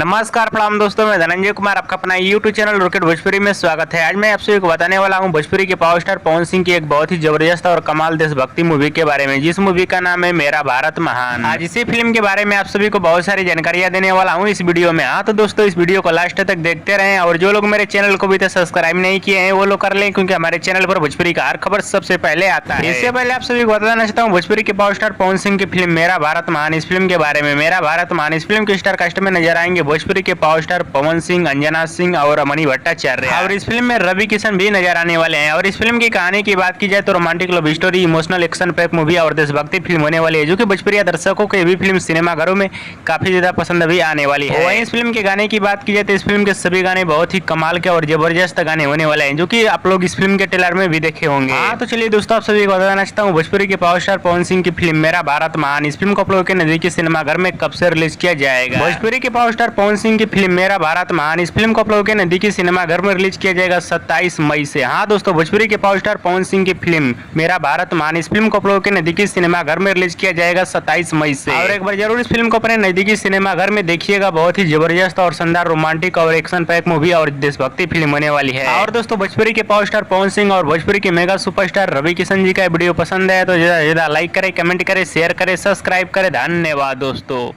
नमस्कार प्रणाम दोस्तों, मैं धनंजय कुमार, आपका अपना यूट्यूब चैनल रॉकेट भोजपुरी में स्वागत है। आज मैं आप सभी को बताने वाला हूं भोजपुरी के पावर स्टार पवन सिंह की एक बहुत ही जबरदस्त और कमाल देशभक्ति मूवी के बारे में, जिस मूवी का नाम है मेरा भारत महान। आज इसी फिल्म के बारे में आप सभी को बहुत सारी जानकारियां देने वाला हूँ इस वीडियो में। हाँ तो दोस्तों, इस वीडियो को लास्ट तक देखते रहें और जो लोग मेरे चैनल को अभी तक सब्सक्राइब नहीं किए हैं वो लोग कर लें, क्योंकि हमारे चैनल पर भोजपुरी का हर खबर सबसे पहले आता है। इससे पहले आप सभी को बताना चाहता हूँ भोजपुरी के पावर स्टार पवन सिंह की फिल्म मेरा भारत महान, इस फिल्म के बारे में। मेरा भारत महान इस फिल्म के स्टार कास्ट में नजर आएंगे भोजपुरी के पावर स्टार पवन सिंह, अंजना सिंह और मणि भट्टाचार्य, और इस फिल्म में रवि किशन भी नजर आने वाले हैं। और इस फिल्म की कहानी की बात की जाए तो romantic love story, emotional action pack movie और देशभक्ति फिल्म होने वाली है, जो कि भोजपुरी दर्शकों को भी फिल्म सिनेमाघरों में काफी ज्यादा पसंद भी आने वाली है। वहीं इस फिल्म के गाने की बात की जाए तो इस फिल्म के सभी गाने बहुत ही कमाल के और जबरदस्त गाने होने वाले हैं, जो कि आप लोग इस फिल्म के ट्रेलर में भी देखे होंगे। हाँ तो चलिए दोस्तों, आप सभी को बताना चाहता हूँ भोजपुरी के पावर स्टार पवन सिंह की फिल्म मेरा भारत महान, इस फिल्म को आप लोगों के नजदीकी सिनेमाघर में कब से रिलीज किया जाएगा। भोजपुरी के पावर स्टार पवन सिंह की फिल्म मेरा भारत महान, इस फिल्म को आप लोगों के नजदीकी सिनेमाघर में रिलीज किया जाएगा 27 मई से। हाँ दोस्तों, भोजपुरी के पावर स्टार पवन सिंह की फिल्म मेरा भारत महान, इस फिल्म को आप लोगों के नजदीकी सिनेमाघर में रिलीज किया जाएगा 27 मई से। और एक बार जरूर इस फिल्म को अपने नजदीकी सिनेमाघर में देखिएगा, बहुत ही जबरदस्त और शानदार रोमांटिक और एक्शन पैक मूवी और देशभक्ति फिल्म होने वाली है। और दोस्तों, भोजपुरी के पावर स्टार पवन सिंह और भोजपुरी के मेगा सुपरस्टार रवि किशन जी का वीडियो पसंद है तो ज्यादा लाइक करें, कमेंट करें, शेयर करें, सब्सक्राइब करें। धन्यवाद दोस्तों।